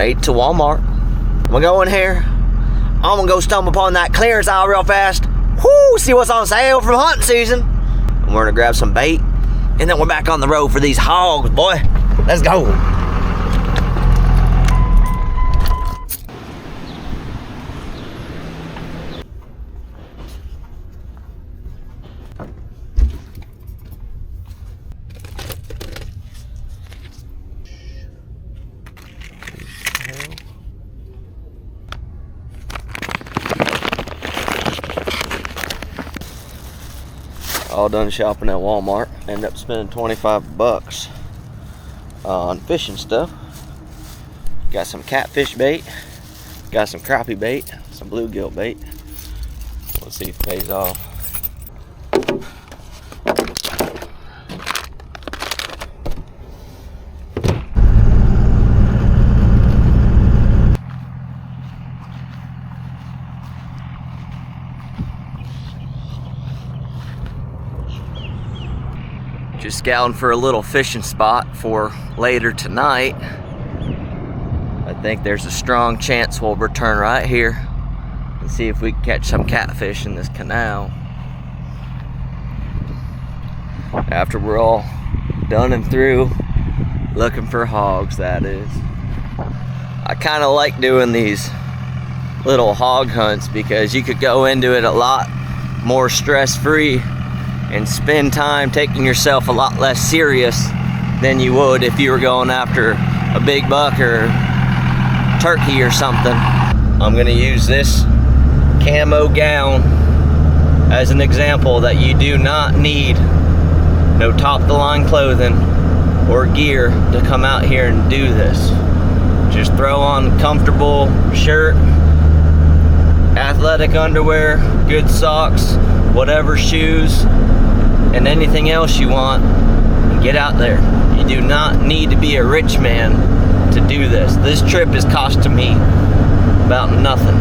made it to Walmart. I'm gonna go in here. I'm gonna go stumble upon that clearance aisle real fast. Whoo, see what's on sale from hunting season. And we're gonna grab some bait, and then we're back on the road for these hogs, boy. Let's go. All done shopping at Walmart. Ended up spending 25 bucks on fishing stuff. Got some catfish bait, got some crappie bait, some bluegill bait. Let's see if it pays off. Just scouting for a little fishing spot for later tonight. I think there's a strong chance we'll return right here and see if we can catch some catfish in this canal. After we're all done and through looking for hogs, that is. I kind of like doing these little hog hunts because you could go into it a lot more stress-free and spend time taking yourself a lot less serious than you would if you were going after a big buck or turkey or something. I'm gonna use this camo gown as an example that you do not need no top-of-the-line clothing or gear to come out here and do this. Just throw on a comfortable shirt, athletic underwear, good socks, whatever shoes, and anything else you want, and get out there. You do not need to be a rich man to do this. This trip is costing me about nothing.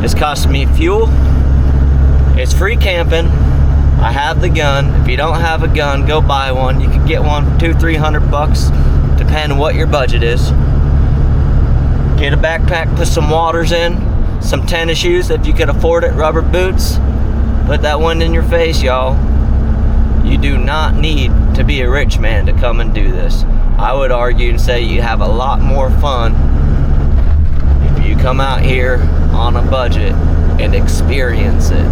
It's costing me fuel. It's free camping. I have the gun. If you don't have a gun, go buy one. You can get one for $200-300 bucks, depending on what your budget is. Get a backpack, put some waters in, some tennis shoes if you can afford it, rubber boots. Put that wind in your face, y'all. You do not need to be a rich man to come and do this. I would argue and say you have a lot more fun if you come out here on a budget and experience it.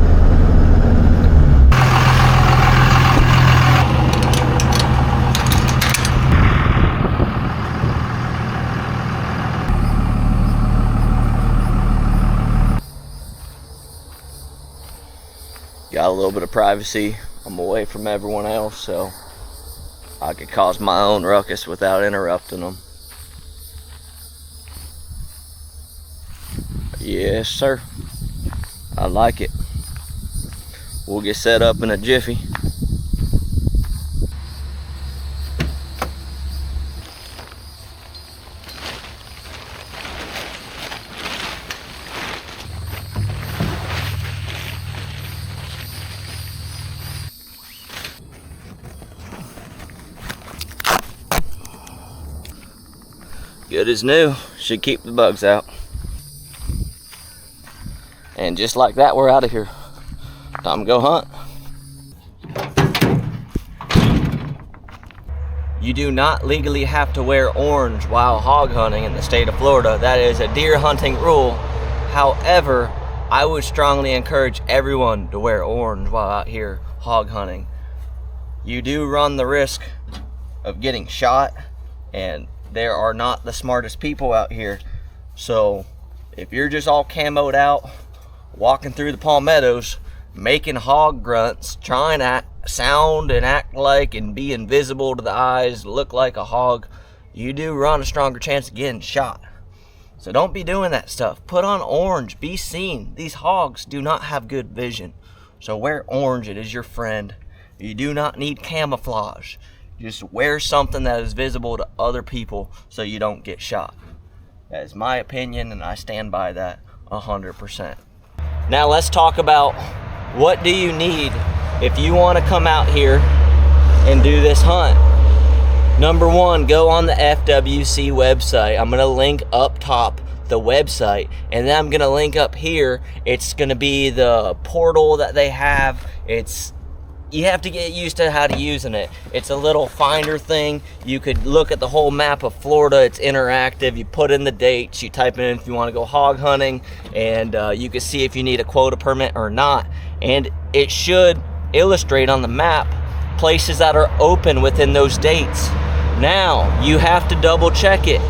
Got a little bit of privacy. I'm away from everyone else, so I could cause my own ruckus without interrupting them. Yes, sir. I like it. We'll get set up in a jiffy. Good as new. Should keep the bugs out. And just like that, we're out of here. Time to go hunt. You do not legally have to wear orange while hog hunting in the state of Florida. That is a deer hunting rule. However, I would strongly encourage everyone to wear orange while out here hog hunting. You do run the risk of getting shot, and there are not the smartest people out here. So if you're just all camoed out, walking through the palmettos, making hog grunts, trying to sound and act like and be invisible to the eyes, look like a hog, you do run a stronger chance of getting shot. So don't be doing that stuff. Put on orange, be seen. These hogs do not have good vision. So wear orange, it is your friend. You do not need camouflage. Just wear something that is visible to other people so you don't get shot. That is my opinion, and I stand by that 100%. Now let's talk about what do you need if you want to come out here and do this hunt. Number one, go on the FWC website. I'm gonna link up top the website, and then I'm gonna link up here. It's gonna be the portal that they have. You have to get used to how to using it. It's a little finder thing. You could look at the whole map of Florida. It's interactive. You put in the dates, you type in if you want to go hog hunting, and you can see if you need a quota permit or not. And it should illustrate on the map places that are open within those dates. Now, you have to double check it.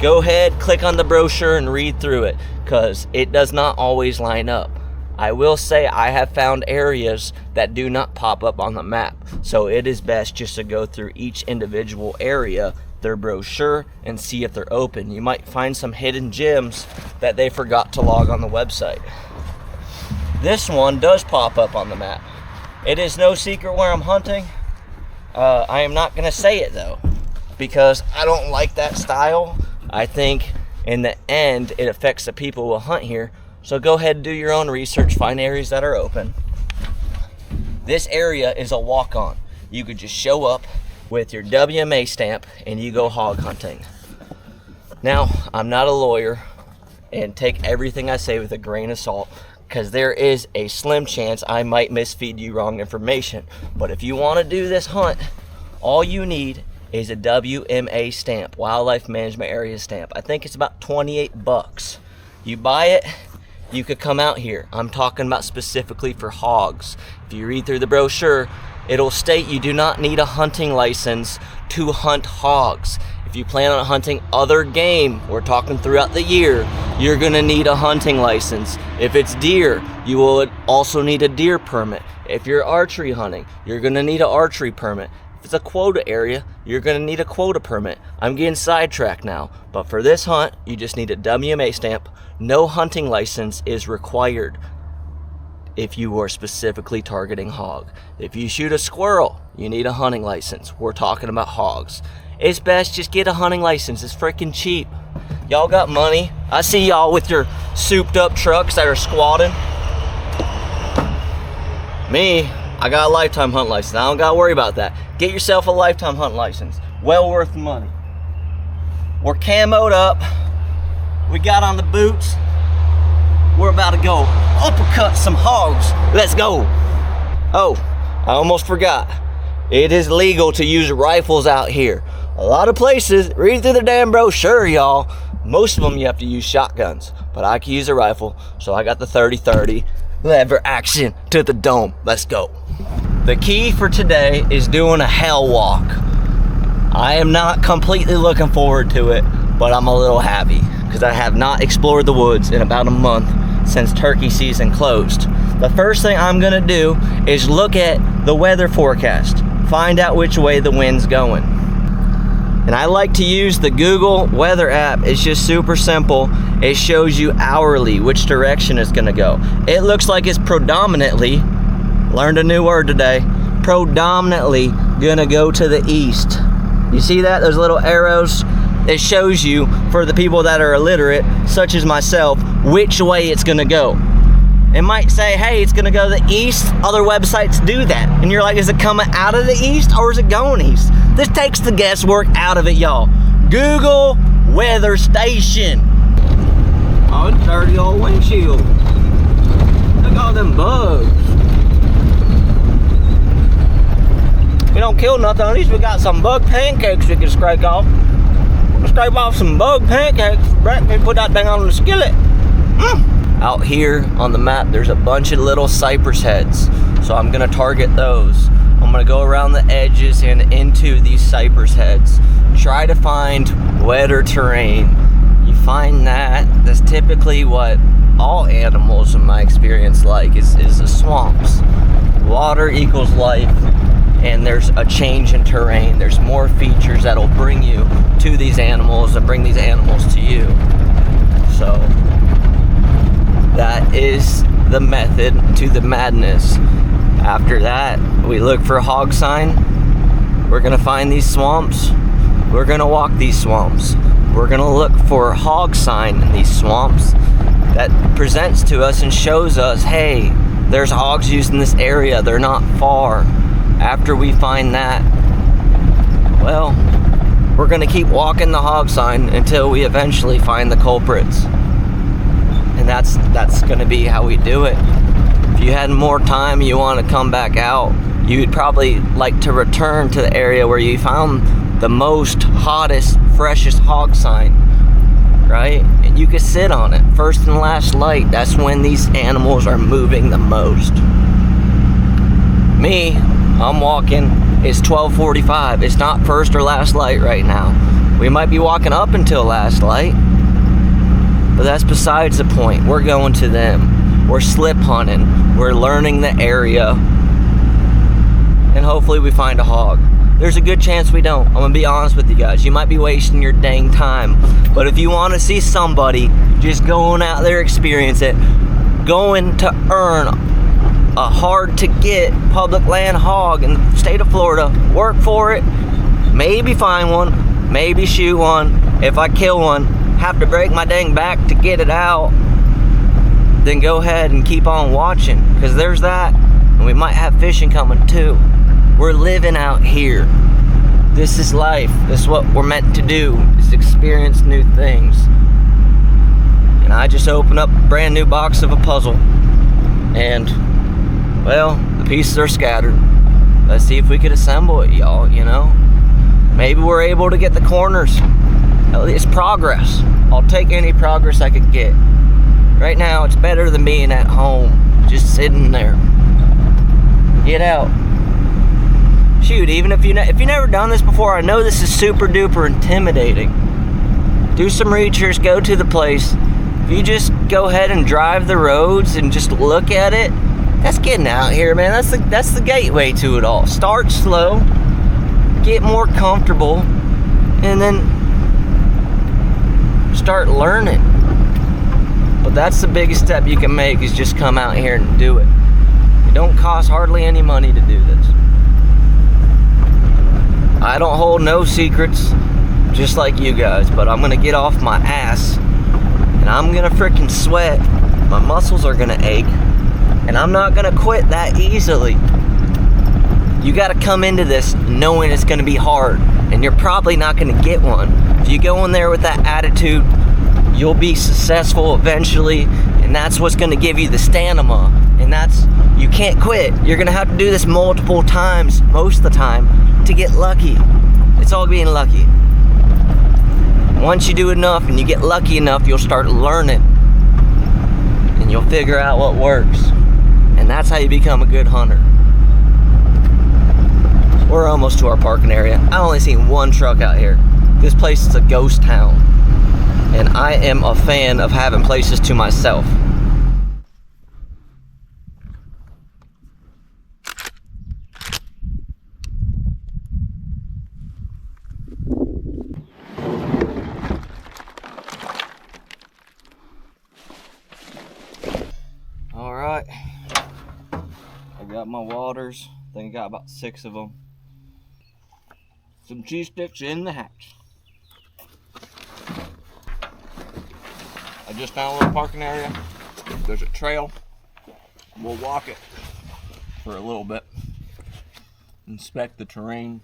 Go ahead, click on the brochure and read through it, because it does not always line up. I will say I have found areas that do not pop up on the map, so it is best just to go through each individual area, their brochure, and see if they're open. You might find some hidden gems that they forgot to log on the website. This one does pop up on the map. It is no secret where I'm hunting. I am not going to say it though, because I don't like that style. I think in the end it affects the people who will hunt here. So go ahead and do your own research, find areas that are open. This area is a walk-on. You could just show up with your WMA stamp and you go hog hunting. Now, I'm not a lawyer, and take everything I say with a grain of salt, because there is a slim chance I might misfeed you wrong information. But if you want to do this hunt, all you need is a WMA stamp, Wildlife Management Area stamp. I think it's about 28 bucks. You buy it, you could come out here. I'm talking about specifically for hogs. If you read through the brochure, it'll state you do not need a hunting license to hunt hogs. If you plan on hunting other game, we're talking throughout the year, you're gonna need a hunting license. If it's deer, you will also need a deer permit. If you're archery hunting, you're gonna need an archery permit. If it's a quota area, you're gonna need a quota permit. I'm getting sidetracked now, but for this hunt, you just need a WMA stamp. No hunting license is required if you are specifically targeting hog. If you shoot a squirrel, you need a hunting license. We're talking about hogs. It's best just get a hunting license. It's freaking cheap. Y'all got money. I see y'all with your souped up trucks that are squatting. Me, I got a lifetime hunt license. I don't gotta worry about that. Get yourself a lifetime hunt license. Well worth the money. We're camoed up. We got on the boots. We're about to go uppercut some hogs. Let's go. Oh, I almost forgot. It is legal to use rifles out here. A lot of places, read through the damn brochure, y'all. Most of them you have to use shotguns, but I can use a rifle, so I got the 30-30. Lever action to the dome. Let's go. The key for today is doing a hell walk. I am not completely looking forward to it, but I'm a little happy because I have not explored the woods in about a month since turkey season closed. The first thing I'm gonna do is look at the weather forecast, find out which way the wind's going. And I like to use the Google weather app. It's just super simple. It shows you hourly which direction it's gonna go. It looks like it's predominantly, learned a new word today, predominantly gonna go to the east. You see that, those little arrows? It shows you, for the people that are illiterate, such as myself, which way it's gonna go. It might say, hey, it's gonna go to the east. Other websites do that. And you're like, is it coming out of the east or is it going east? This takes the guesswork out of it, y'all. Google weather station. Oh, it's dirty old windshield. Look at all them bugs. We don't kill nothing, at least we got some bug pancakes we can scrape off. We'll scrape off some bug pancakes for breakfast, put that thing on the skillet. Out here on the map, there's a bunch of little cypress heads, so I'm gonna target those. I'm gonna go around the edges and into these cypress heads. Try to find wetter terrain. You find that's typically what all animals in my experience like, is the swamps. Water equals life, and there's a change in terrain. There's more features that'll bring you to these animals and bring these animals to you. So that is the method to the madness. After that, we look for a hog sign. We're gonna find these swamps. We're gonna walk these swamps. We're gonna look for a hog sign in these swamps that presents to us and shows us, hey, there's hogs used in this area. They're not far. After we find that, well, we're gonna keep walking the hog sign until we eventually find the culprits. And that's gonna be how we do it. If you had more time, you want to come back out, you'd probably like to return to the area where you found the most hottest, freshest hog sign, right? And you can sit on it. First and last light, that's when these animals are moving the most. Me, I'm walking, it's 12:45. It's not first or last light right now. We might be walking up until last light, but that's besides the point. We're going to them. We're slip hunting. We're learning the area. And hopefully we find a hog. There's a good chance we don't. I'm gonna be honest with you guys. You might be wasting your dang time. But if you want to see somebody just going out there, experience it, going to earn a hard to get public land hog in the state of Florida, work for it, maybe find one, maybe shoot one. If I kill one, have to break my dang back to get it out, then go ahead and keep on watching, because there's that, and we might have fishing coming too. We're living out here. This is life. This is what we're meant to do, is experience new things. And I just opened up a brand new box of a puzzle, and well, the pieces are scattered. Let's see if we could assemble it, y'all, you know? Maybe we're able to get the corners. It's progress. I'll take any progress I could get. Right now, it's better than being at home, just sitting there. Get out. Shoot, even if you've never done this before, I know this is super duper intimidating. Do some research, go to the place. If you just go ahead and drive the roads and just look at it, that's getting out here, man. That's the gateway to it all. Start slow, get more comfortable, and then start learning. But that's the biggest step you can make, is just come out here and do it. It don't cost hardly any money to do this. I don't hold no secrets, just like you guys, but I'm gonna get off my ass and I'm gonna freaking sweat. My muscles are gonna ache, and I'm not gonna quit that easily. You gotta come into this knowing it's gonna be hard, and you're probably not gonna get one. If you go in there with that attitude, you'll be successful eventually, and that's what's gonna give you the stamina. And that's, you can't quit. You're gonna have to do this multiple times, most of the time, to get lucky. It's all being lucky. Once you do enough and you get lucky enough, you'll start learning, and you'll figure out what works. And that's how you become a good hunter. We're almost to our parking area. I only seen one truck out here. This place is a ghost town, and I am a fan of having places to myself. All right, I got my waters. I think I got about 6 of them. Some cheese sticks in the hatch. I just found a little parking area. There's a trail. We'll walk it for a little bit, inspect the terrain,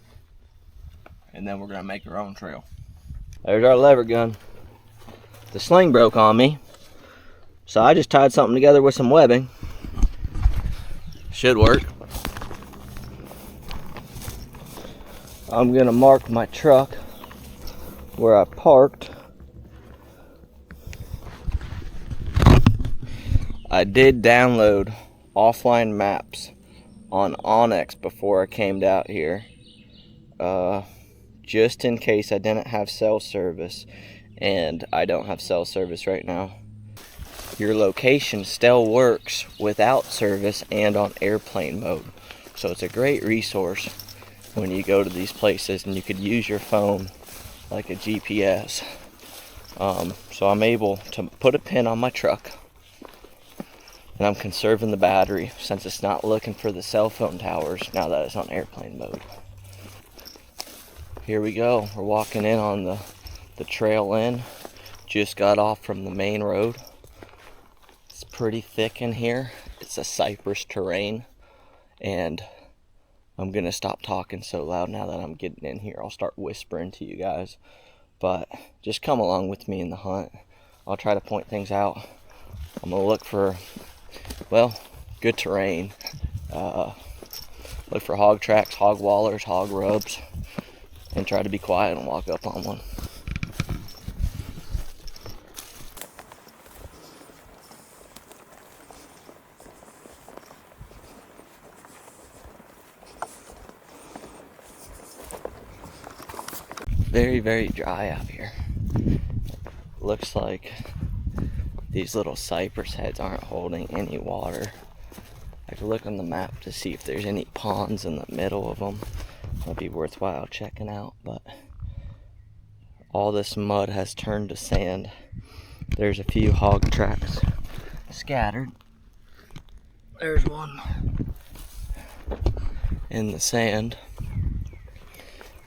and then we're gonna make our own trail. There's our lever gun. The sling broke on me, so I just tied something together with some webbing. Should work. I'm gonna mark my truck where I parked. I did download offline maps on Onyx before I came out here, just in case I didn't have cell service, and I don't have cell service right now. Your location still works without service and on airplane mode, so it's a great resource when you go to these places, and you could use your phone like a GPS. So I'm able to put a pin on my truck, and I'm conserving the battery since it's not looking for the cell phone towers now that it's on airplane mode. Here we go. We're walking in on the trail in. Just got off from the main road. It's pretty thick in here. It's a cypress terrain, and I'm gonna stop talking so loud now that I'm getting in here. I'll start whispering to you guys, but just come along with me in the hunt. I'll try to point things out. I'm gonna look for, well, good terrain. Look for hog tracks, hog wallers, hog rubs, and try to be quiet and walk up on one. Very, very dry out here. Looks like these little cypress heads aren't holding any water. I could look on the map to see if there's any ponds in the middle of them. It'd be worthwhile checking out, but all this mud has turned to sand. There's a few hog tracks scattered. There's one in the sand.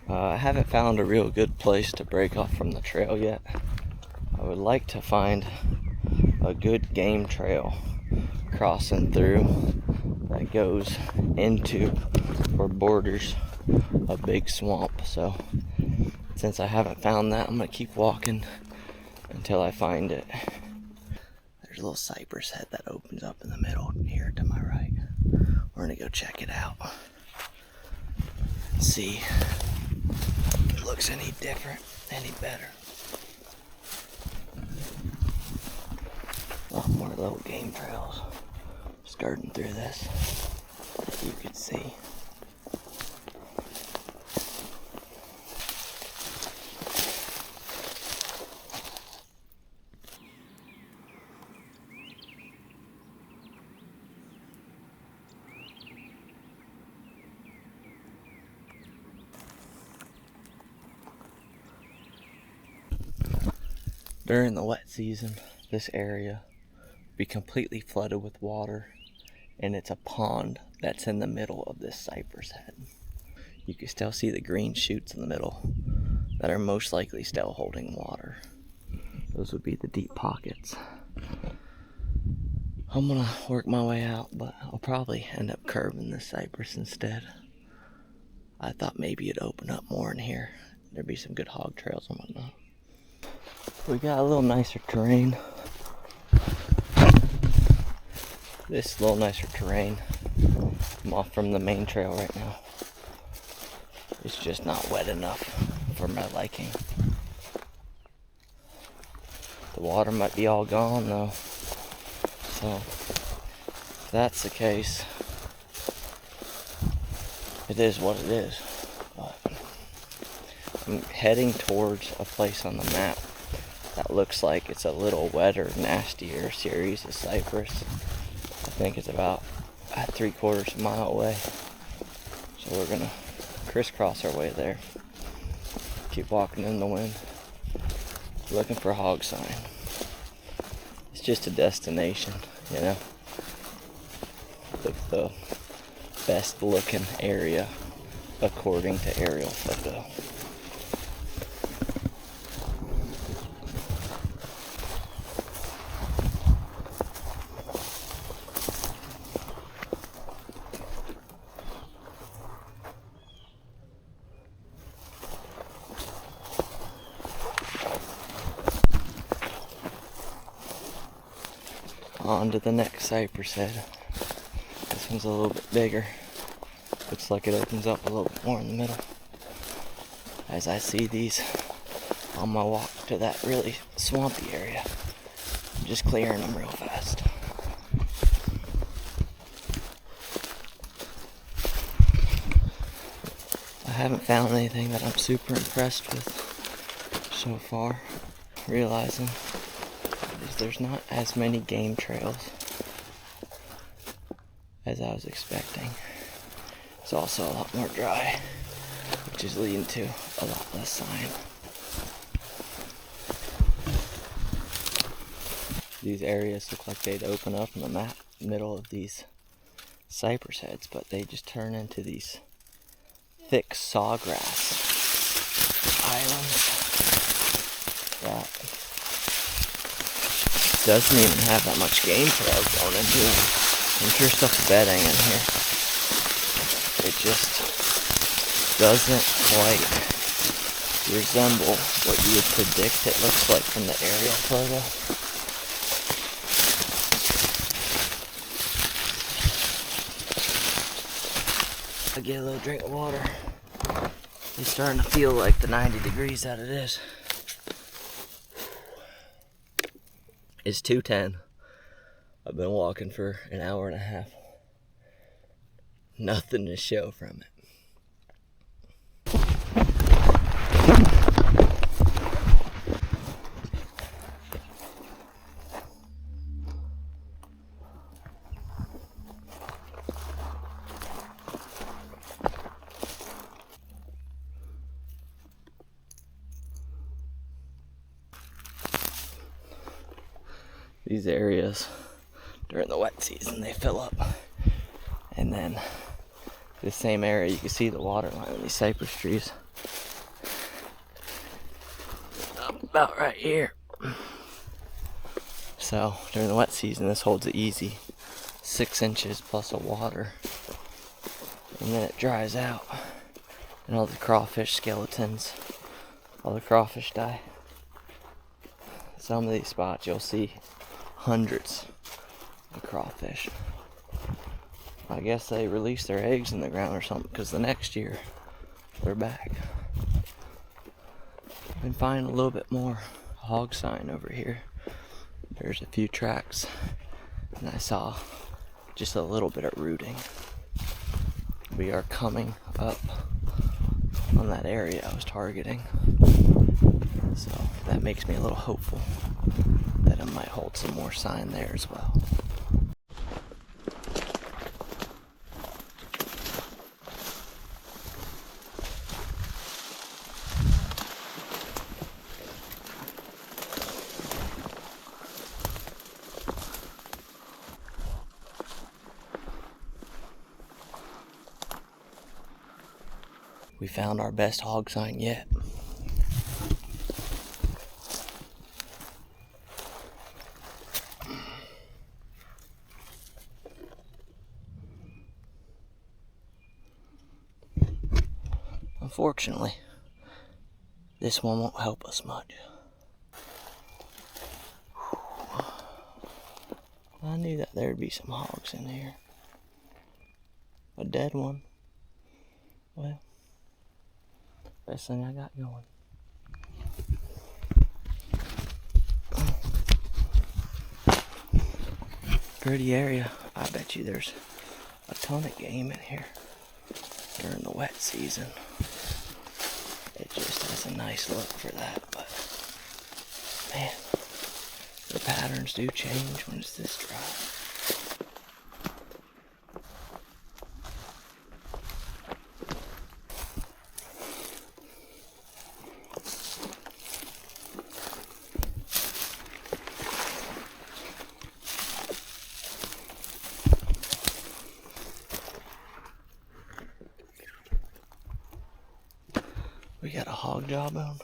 I haven't found a real good place to break off from the trail yet. I would like to find a good game trail crossing through that goes into or borders a big swamp. So since I haven't found that, I'm gonna keep walking until I find it. There's a little cypress head that opens up in the middle here to my right. We're gonna go check it out and see if it looks any different, any better. A lot more little game trails skirting through this that you can see. During the wet season, this area will be completely flooded with water, and it's a pond that's in the middle of this cypress head. You can still see the green shoots in the middle that are most likely still holding water. Those would be the deep pockets. I'm gonna work my way out, but I'll probably end up curving this cypress instead. I thought maybe it'd open up more in here. There'd be some good hog trails and whatnot. We got a little nicer terrain. This little nicer terrain. I'm off from the main trail right now. It's just not wet enough for my liking. The water might be all gone though. So if that's the case, it is what it is. But I'm heading towards a place on the map that looks like it's a little wetter, nastier series of cypress. I think it's about 3/4 mile away. So we're gonna crisscross our way there. Keep walking in the wind, looking for hog sign. It's just a destination, you know. The best looking area according to aerial photo. On to the next cypress head. This one's a little bit bigger. Looks like it opens up a little bit more in the middle. As I see these on my walk to that really swampy area, I'm just clearing them real fast. I haven't found anything that I'm super impressed with so far. Realizing there's not as many game trails as I was expecting. It's also a lot more dry, which is leading to a lot less sign. These areas look like they'd open up in the middle of these cypress heads, but they just turn into these thick sawgrass islands that doesn't even have that much game trails going into it. I'm sure stuff's bedding in here. It just doesn't quite resemble what you would predict it looks like from the aerial photo. I get a little drink of water. It's starting to feel like the 90 degrees that it is. It's 2:10. I've been walking for an hour and a half. Nothing to show from it. These areas during the wet season they fill up, and then this same area you can see the water line in these cypress trees about right here. So during the wet season this holds it easy, 6 inches plus of water, and then it dries out and all the crawfish skeletons, all the crawfish die. Some of these spots you'll see hundreds of crawfish. I guess they release their eggs in the ground or something, because the next year they're back. I've been finding a little bit more hog sign over here. There's a few tracks, and I saw just a little bit of rooting. We are coming up on that area I was targeting, so that makes me a little hopeful that it might hold some more sign there as well. We found our best hog sign yet. Unfortunately, this one won't help us much. I knew that there'd be some hogs in here. A dead one. Well, best thing I got going. Pretty area. I bet you there's a ton of game in here during the wet season. It just has a nice look for that, but man, the patterns do change when it's this dry. We got a hog jawbone.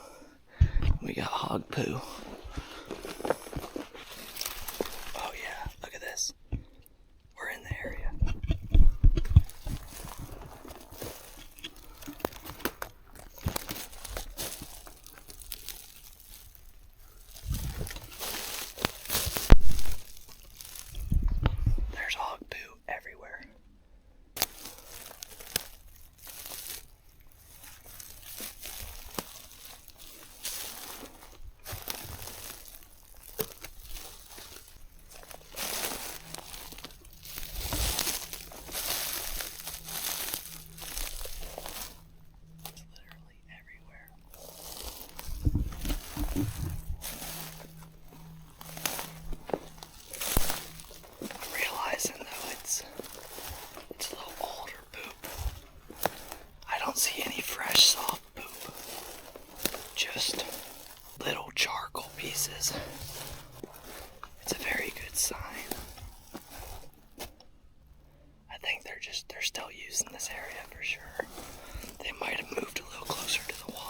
We got hog poo. Oh yeah, look at this. We're in the area. There's hog poo everywhere. See any fresh soft poop, just little charcoal pieces. It's a very good sign. I think they're still using this area for sure. They might have moved a little closer to the water.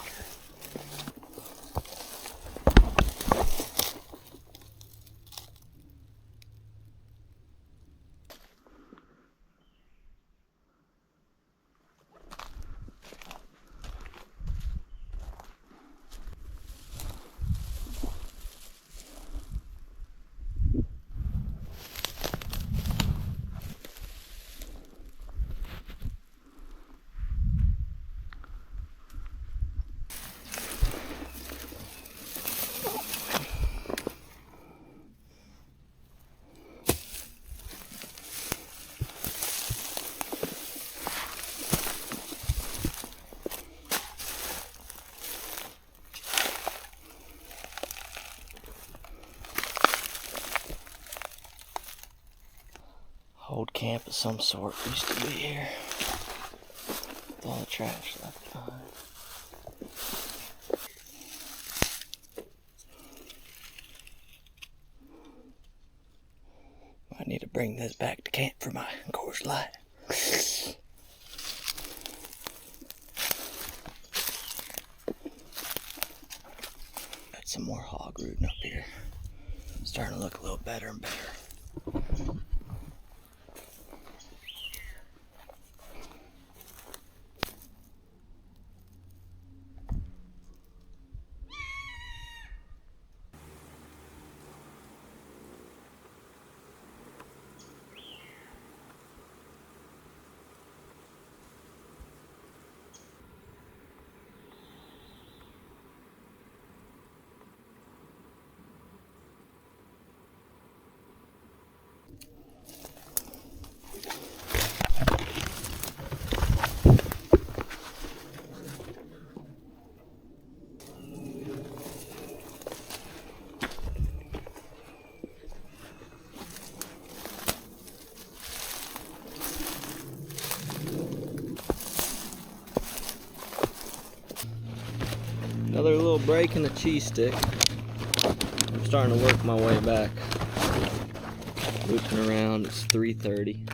Old camp of some sort used to be here. With all the trash left behind. I need to bring this back to camp for my Coors Light. Got some more hog rooting up here. Starting to look a little better and better. Another little break in the cheese stick. I'm starting to work my way back. Looping around, it's 3:30.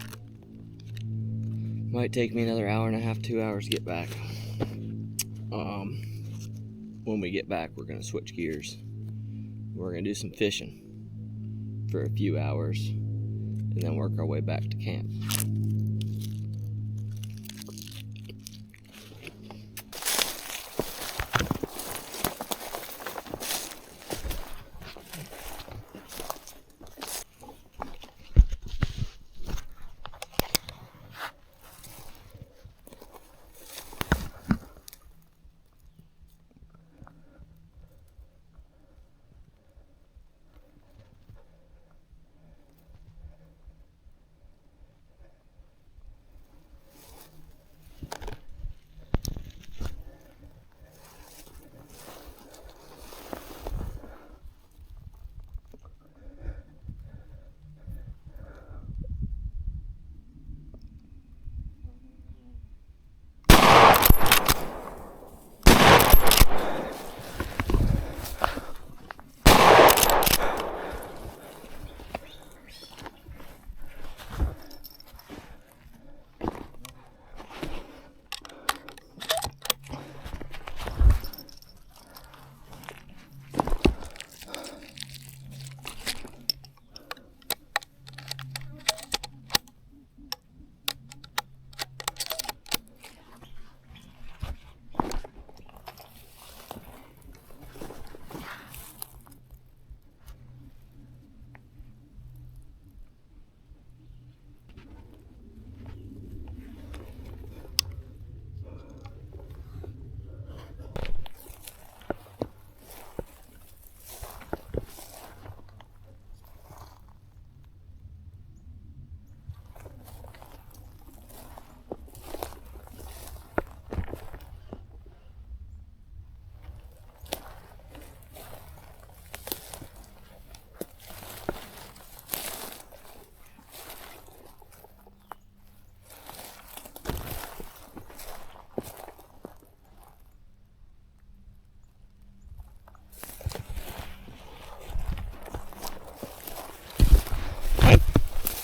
Might take me another hour and a half, 2 hours to get back. When we get back, we're gonna switch gears. We're gonna do some fishing for a few hours and then work our way back to camp.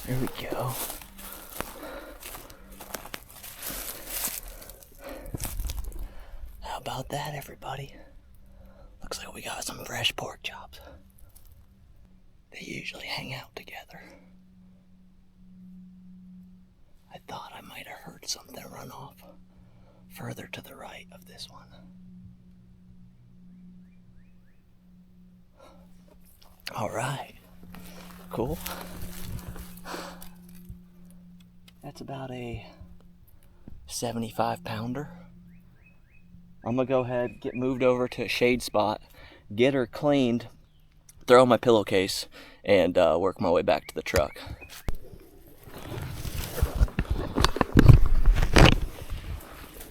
There we go. How about that, everybody? Looks like we got some fresh pork chops. They usually hang out together. I thought I might have heard something run off further to the right of this one. All right, cool. That's about a 75 pounder. I'm gonna go ahead, get moved over to a shade spot, get her cleaned, throw in my pillowcase, and work my way back to the truck.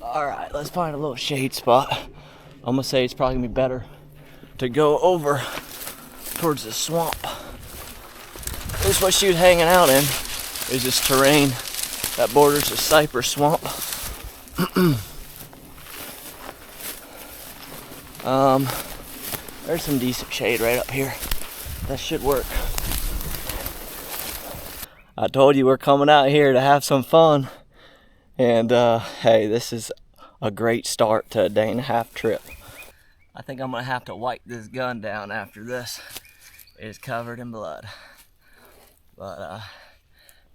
All right, let's find a little shade spot. I'm gonna say it's probably gonna be better to go over towards the swamp. This is what she was hanging out in. is this terrain that borders a cypress swamp. There's some decent shade right up here. That should work. I told you we're coming out here to have some fun. And hey, this is a great start to a 1.5-day trip. I think I'm gonna have to wipe this gun down after this. It is covered in blood. But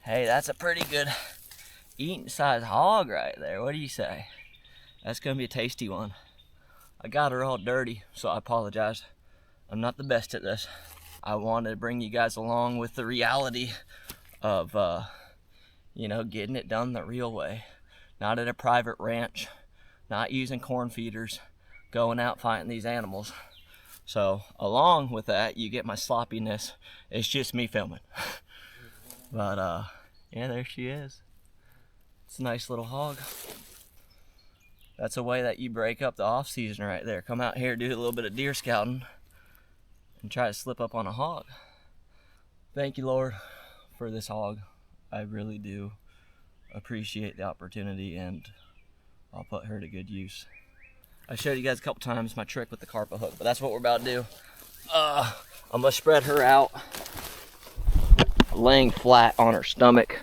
hey, that's a pretty good eating size hog right there. What do you say? That's gonna be a tasty one. I got her all dirty, so I apologize. I'm not the best at this. I wanted to bring you guys along with the reality of, you know, getting it done the real way. Not at a private ranch, not using corn feeders, going out fighting these animals. So along with that, you get my sloppiness. It's just me filming. But yeah, there she is. It's a nice little hog. That's a way that you break up the off season right there. Come out here, do a little bit of deer scouting, and try to slip up on a hog. Thank you, Lord, for this hog. I really do appreciate the opportunity, and I'll put her to good use. I showed you guys a couple times my trick with the carpet hook, but that's what we're about to do. I'm gonna spread her out, laying flat on her stomach.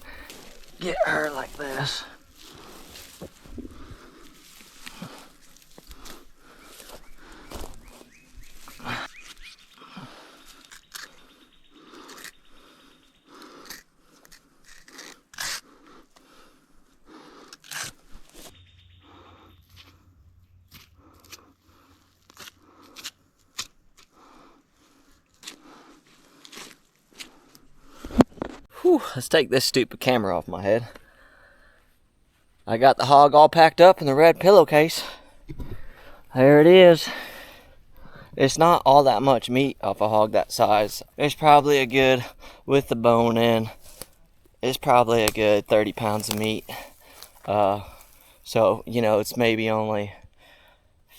Get her like this. Whew, let's take this stupid camera off my head. I got the hog all packed up in the red pillowcase. There it is. It's not all that much meat off a hog that size. It's probably a good, with the bone in, it's probably a good 30 pounds of meat. So, you know, it's maybe only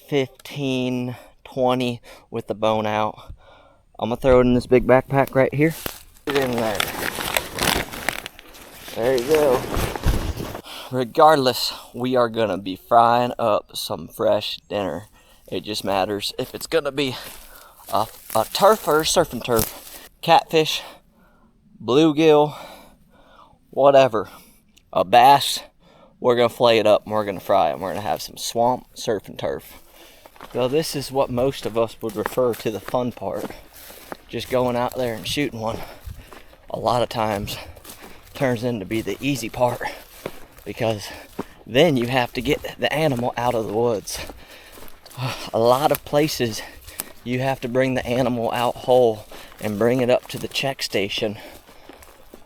15, 20 with the bone out. I'm gonna throw it in this big backpack right here. Put it in there. There you go. Regardless, we are gonna be frying up some fresh dinner. It just matters if it's gonna be a turf or a surf and turf. Catfish, bluegill, whatever. A bass, we're gonna flay it up and we're gonna fry it. And we're gonna have some swamp surf and turf. So this is what most of us would refer to the fun part. Just going out there and shooting one. A lot of times turns into be the easy part, because then you have to get the animal out of the woods. A lot of places you have to bring the animal out whole and bring it up to the check station.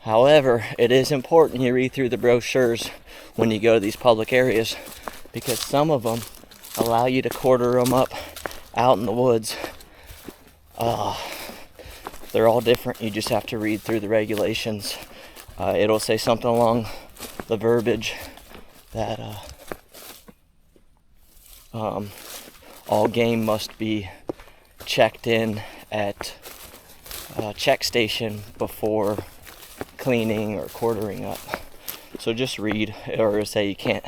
However, it is important you read through the brochures when you go to these public areas, because some of them allow you to quarter them up out in the woods. They're all different. You just have to read through the regulations. It'll say something along the verbiage that all game must be checked in at a check station before cleaning or quartering up. So just read, or say you can't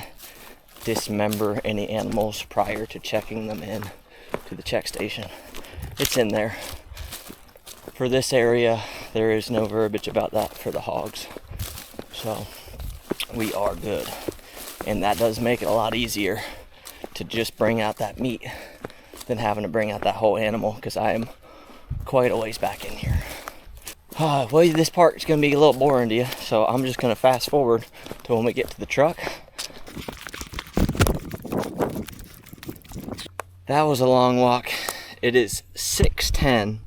dismember any animals prior to checking them in to the check station. It's in there. For this area, there is no verbiage about that for the hogs. So we are good. And that does make it a lot easier to just bring out that meat than having to bring out that whole animal, because I am quite a ways back in here. Well, this part is going to be a little boring to you, so I'm just going to fast forward to when we get to the truck. That was a long walk. It is 6:10.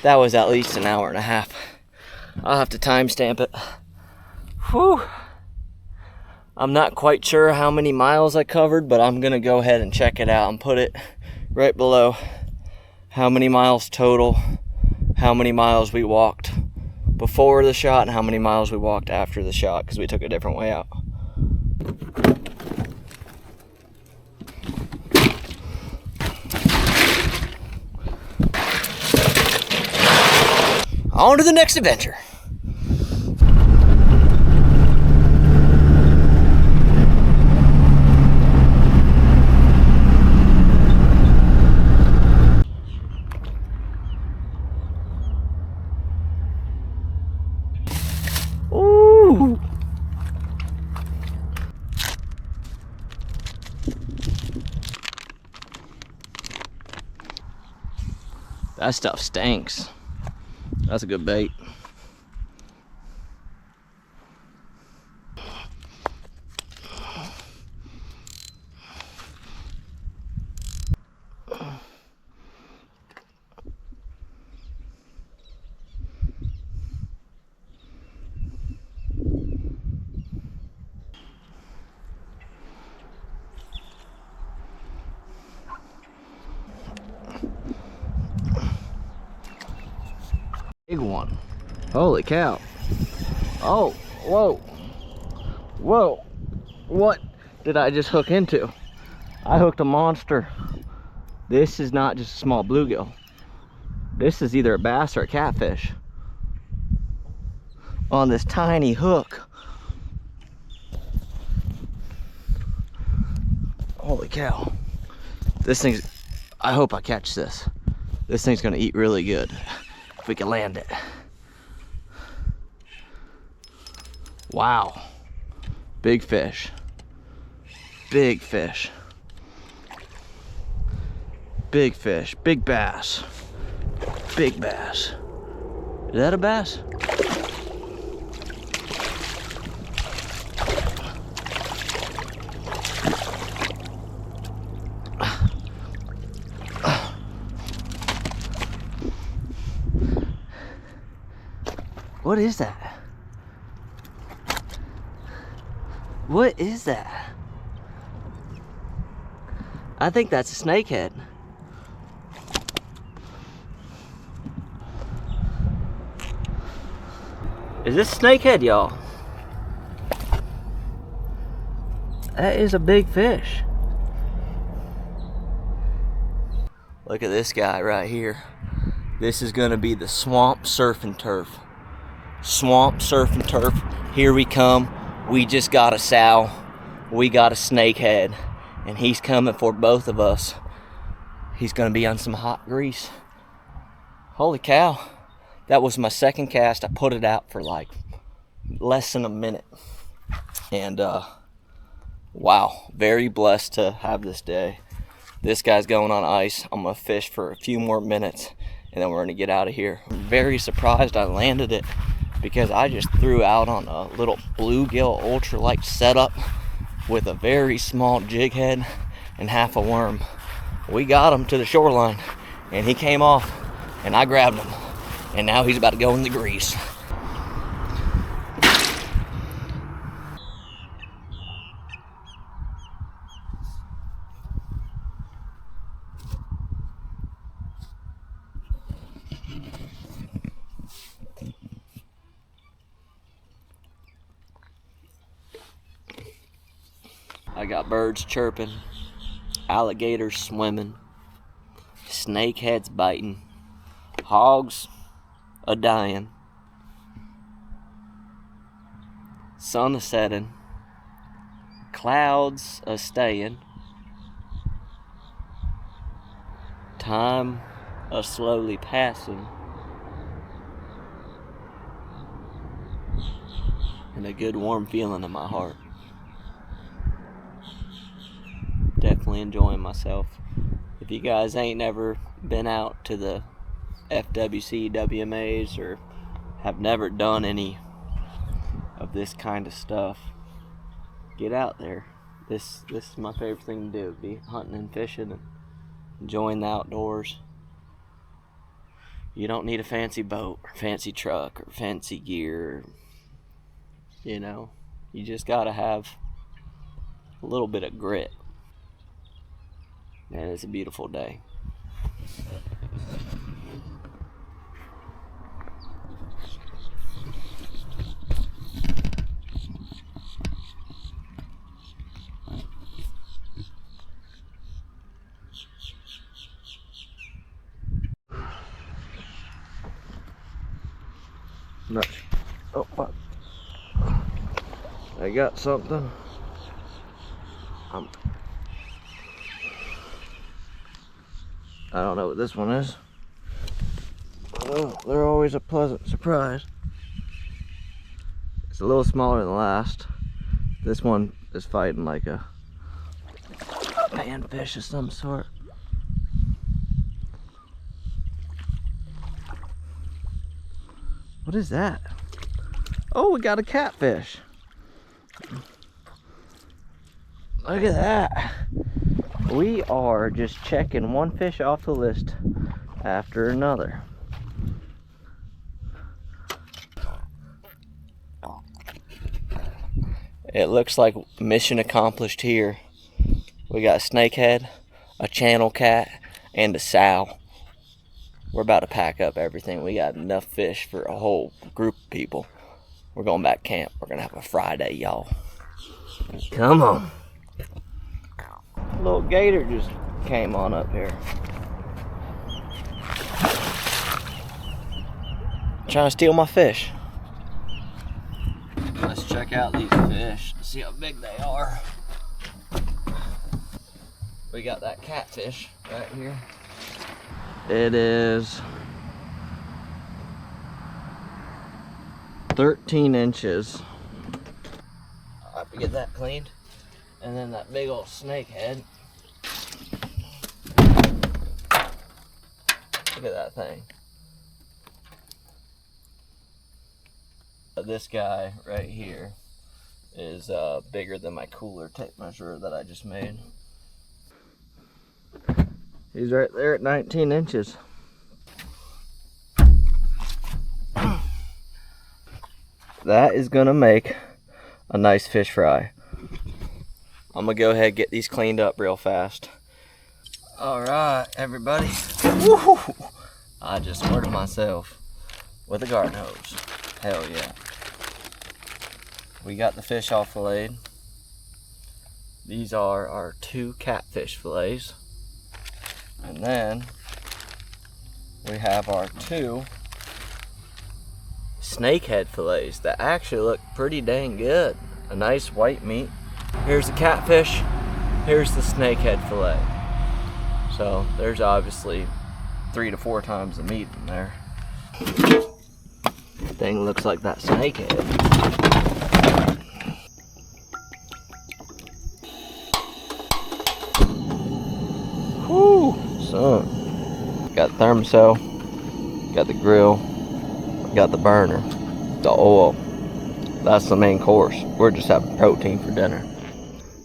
That was at least an hour and a half. I'll have to timestamp it. Whew. I'm not quite sure how many miles I covered, but I'm gonna go ahead and check it out and put it right below how many miles total, how many miles we walked before the shot, and how many miles we walked after the shot, because we took a different way out. On to the next adventure. That stuff stinks. That's a good bait. Big one. Holy cow. Oh, whoa. Whoa. What did I just hook into? I hooked a monster. This is not just a small bluegill. This is either a bass or a catfish on this tiny hook. Holy cow. This thing's, I hope I catch this. This thing's gonna eat really good if we can land it. Wow. Big fish. Big fish. Big fish. Big bass. Big bass. Is that a bass? What is that? What is that? I think that's a snakehead. Is this snakehead, y'all? That is a big fish. Look at this guy right here. This is gonna be the swamp surf and turf. Swamp surf and turf. Here we come. We just got a sow. We got a snakehead. And he's coming for both of us. He's gonna be on some hot grease. Holy cow. That was my second cast. I put it out for like less than a minute. And wow, very blessed to have this day. This guy's going on ice. I'm gonna fish for a few more minutes and then we're gonna get out of here. I'm very surprised I landed it because I just threw out on a little bluegill ultralight setup with a very small jig head and half a worm. We got him to the shoreline and he came off and I grabbed him and now he's about to go in the grease. I got birds chirping, alligators swimming, snakeheads biting, hogs a-dying, sun a-setting, clouds a-staying, time a-slowly passing, and a good warm feeling in my heart. Definitely enjoying myself. If you guys ain't never been out to the FWC WMAs or have never done any of this kind of stuff, get out there. This is my favorite thing to do, be hunting and fishing and enjoying the outdoors. You don't need a fancy boat or fancy truck or fancy gear, you know. You just gotta have a little bit of grit. Man, it's a beautiful day. Nuts. Oh, what? I got something. I don't know what this one is. Oh, they're always a pleasant surprise. It's a little smaller than the last. This one is fighting like a panfish of some sort. What is that? Oh, we got a catfish. Look at that. We are just checking one fish off the list after another. It looks like mission accomplished here. We got a snakehead, a channel cat, and a sow. We're about to pack up everything. We got enough fish for a whole group of people. We're going back camp. We're gonna have a Friday, y'all. Come on. Little gator just came on up here. Trying to steal my fish. Let's check out these fish, see how big they are. We got that catfish right here. It is 13 inches. I'll have to get that cleaned. And then that big old snakehead. Look at that thing. This guy right here is bigger than my cooler tape measure that I just made. He's right there at 19 inches. That is gonna make a nice fish fry. I'm gonna go ahead and get these cleaned up real fast. All right, everybody. Woo! I just squirted myself with a garden hose. Hell yeah. We got the fish all filleted. These are our 2 catfish fillets. And then we have our 2 snakehead fillets that actually look pretty dang good. A nice white meat. Here's the catfish, here's the snakehead fillet. So there's obviously 3 to 4 times the meat in there. Thing looks like that snakehead. Whoo, son. Got the thermosol, got the grill, got the burner, the oil. That's the main course. We're just having protein for dinner.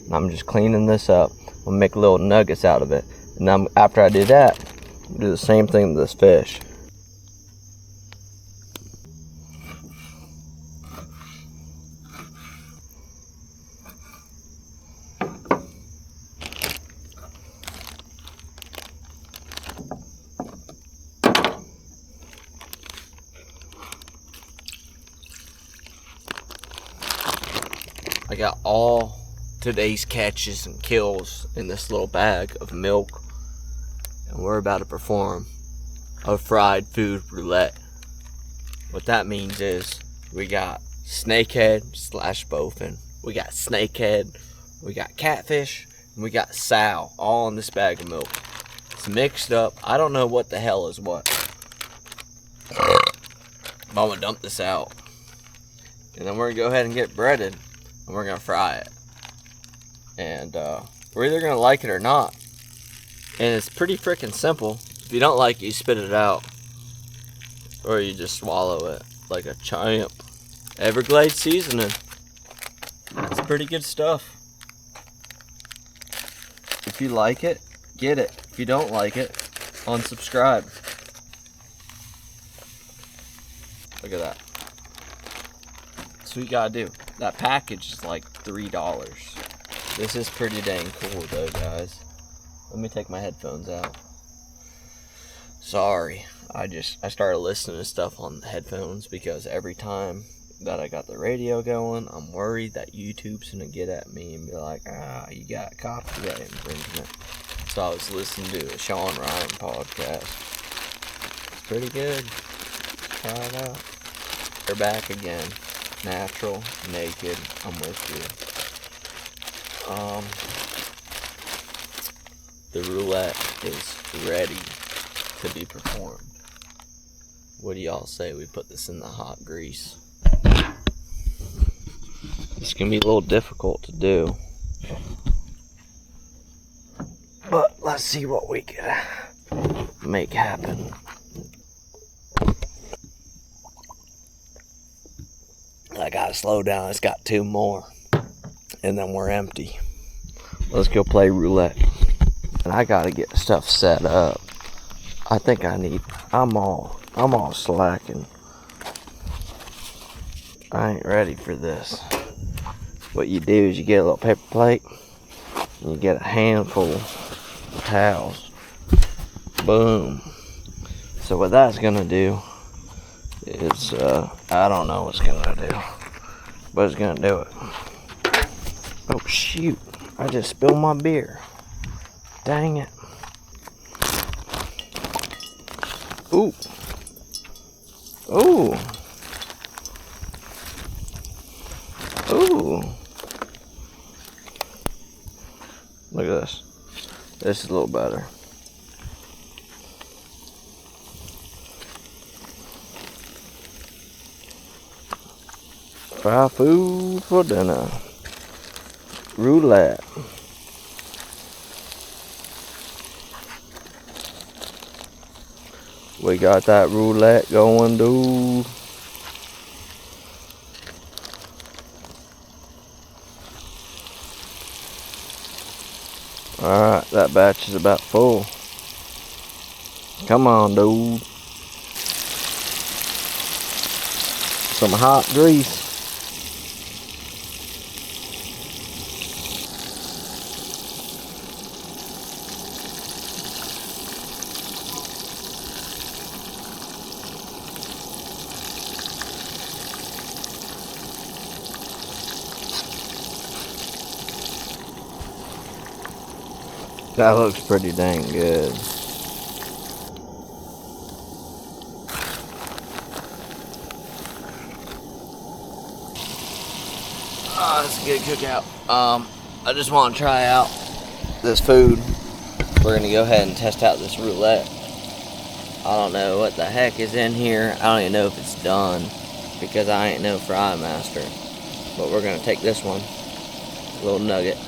And I'm just cleaning this up. I'm gonna make little nuggets out of it. And then after I do that, I'll do the same thing with this fish. I got all today's catches and kills in this little bag of milk, and we're about to perform a fried food roulette. What that means is we got snakehead / bowfin, we got snakehead, we got catfish, and we got sow, all in this bag of milk. It's mixed up. I don't know what the hell is what. I'm gonna dump this out, and then we're gonna go ahead and get breaded. And we're gonna fry it, and we're either gonna like it or not. And it's pretty freaking simple. If you don't like it, you spit it out, or you just swallow it like a champ. Everglades seasoning. It's pretty good stuff. If you like it, get it. If you don't like it, unsubscribe. Look at that. That's what you gotta do. That package is like $3. This is pretty dang cool though, guys. Let me take my headphones out. Sorry, I started listening to stuff on the headphones because every time that I got the radio going, I'm worried that YouTube's gonna get at me and be like, you got copyright infringement. So I was listening to a Sean Ryan podcast. It's pretty good. Try it out. They're back again. Natural, naked, I'm with you. The roulette is ready to be performed. What do y'all say we put this in the hot grease? It's gonna be a little difficult to do, but let's see what we can make happen. slow down. It's got 2 more. And then we're empty. Let's go play roulette. And I gotta get stuff set up. I think I'm all slacking. I ain't ready for this. What you do is you get a little paper plate. And you get a handful of towels. Boom. So what that's gonna do is, I don't know what's gonna do. But it's gonna do it. Oh shoot, I just spilled my beer. Dang it. Ooh. Ooh. Ooh. Look at this. This is a little better. Fry food for dinner. Roulette. We got that roulette going, dude. Alright, that batch is about full. Come on, dude. Some hot grease. That looks pretty dang good. Oh, that's a good cookout. I just want to try out this food. We're gonna go ahead and test out this roulette. I don't know what the heck is in here. I don't even know if it's done because I ain't no fry master. But we're gonna take this one, a little nugget.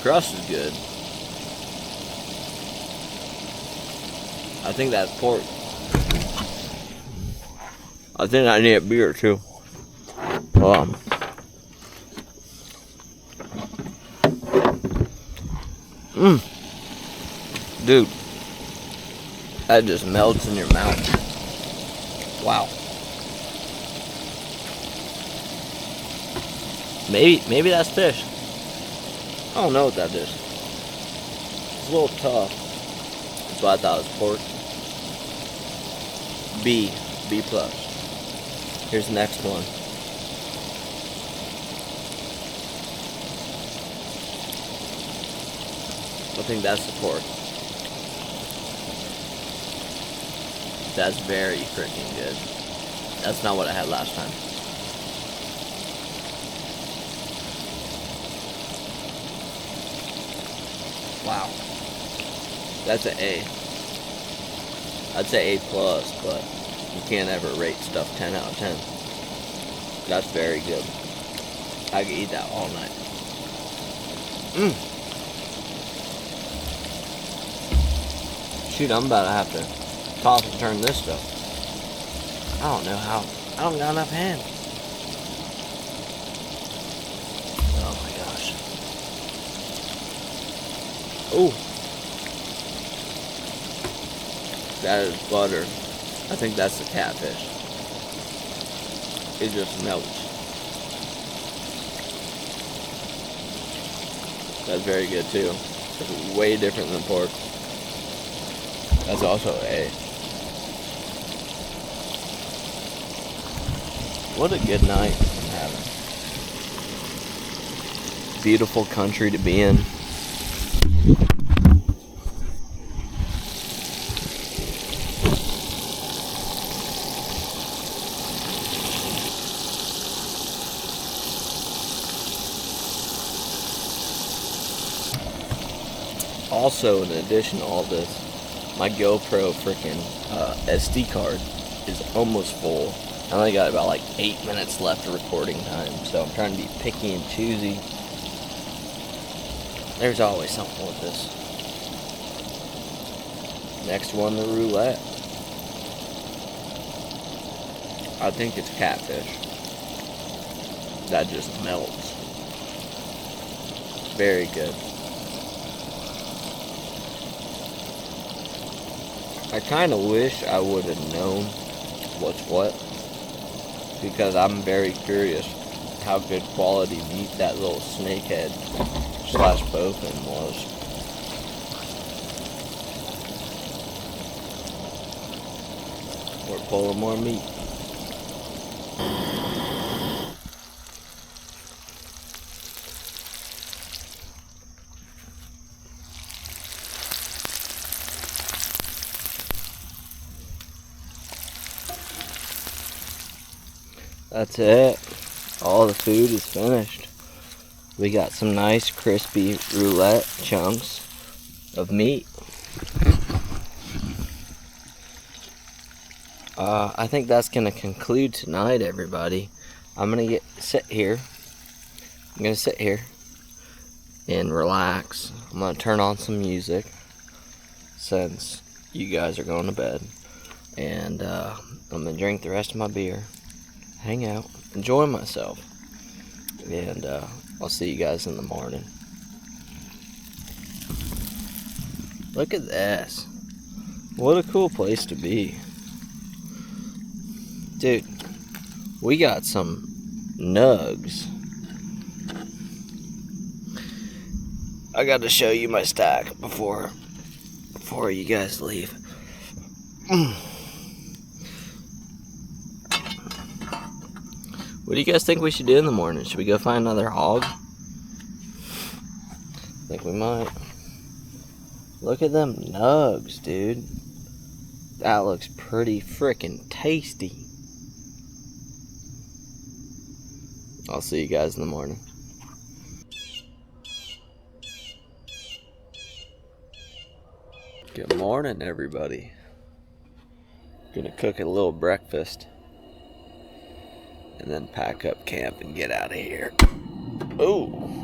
Crust is good. I think that's pork. I think I need a beer too. Dude, that just melts in your mouth. Wow. Maybe that's fish. I don't know what that is. It's a little tough. That's why I thought it was pork. B plus. Here's the next one. I think that's the pork. That's very freaking good. That's not what I had last time. Wow. That's an A. I'd say A plus, but you can't ever rate stuff 10 out of 10. That's very good. I could eat that all night. Shoot, I'm about to have to toss and turn this stuff. I don't know how. I don't got enough hands. Oh my gosh. Ooh. That is butter. I think that's the catfish. It just melts. That's very good too. It's way different than pork. That's also A. What a good night I'm having. Beautiful country to be in. Also, in addition to all this, my GoPro freaking SD card is almost full. I only got about like 8 minutes left of recording time, so I'm trying to be picky and choosy. There's always something with this. Next one, the roulette. I think it's catfish. That just melts. Very good. I kind of wish I would have known what's what, because I'm very curious how good quality meat that little snakehead slash bowfin was. We're pulling more meat. That's it. All the food is finished. We got some nice crispy roulette chunks of meat. I think that's gonna conclude tonight, everybody. I'm gonna sit here and relax. I'm gonna turn on some music since you guys are going to bed, and I'm gonna drink the rest of my beer, hang out, enjoy myself, and I'll see you guys in the morning. Look at this. What a cool place to be. Dude, we got some nugs. I got to show you my stack before you guys leave. What do you guys think we should do in the morning? Should we go find another hog? I think we might. Look at them nugs, dude. That looks pretty freaking tasty. I'll see you guys in the morning. Good morning, everybody. Gonna cook a little breakfast and then pack up camp and get out of here. Ooh.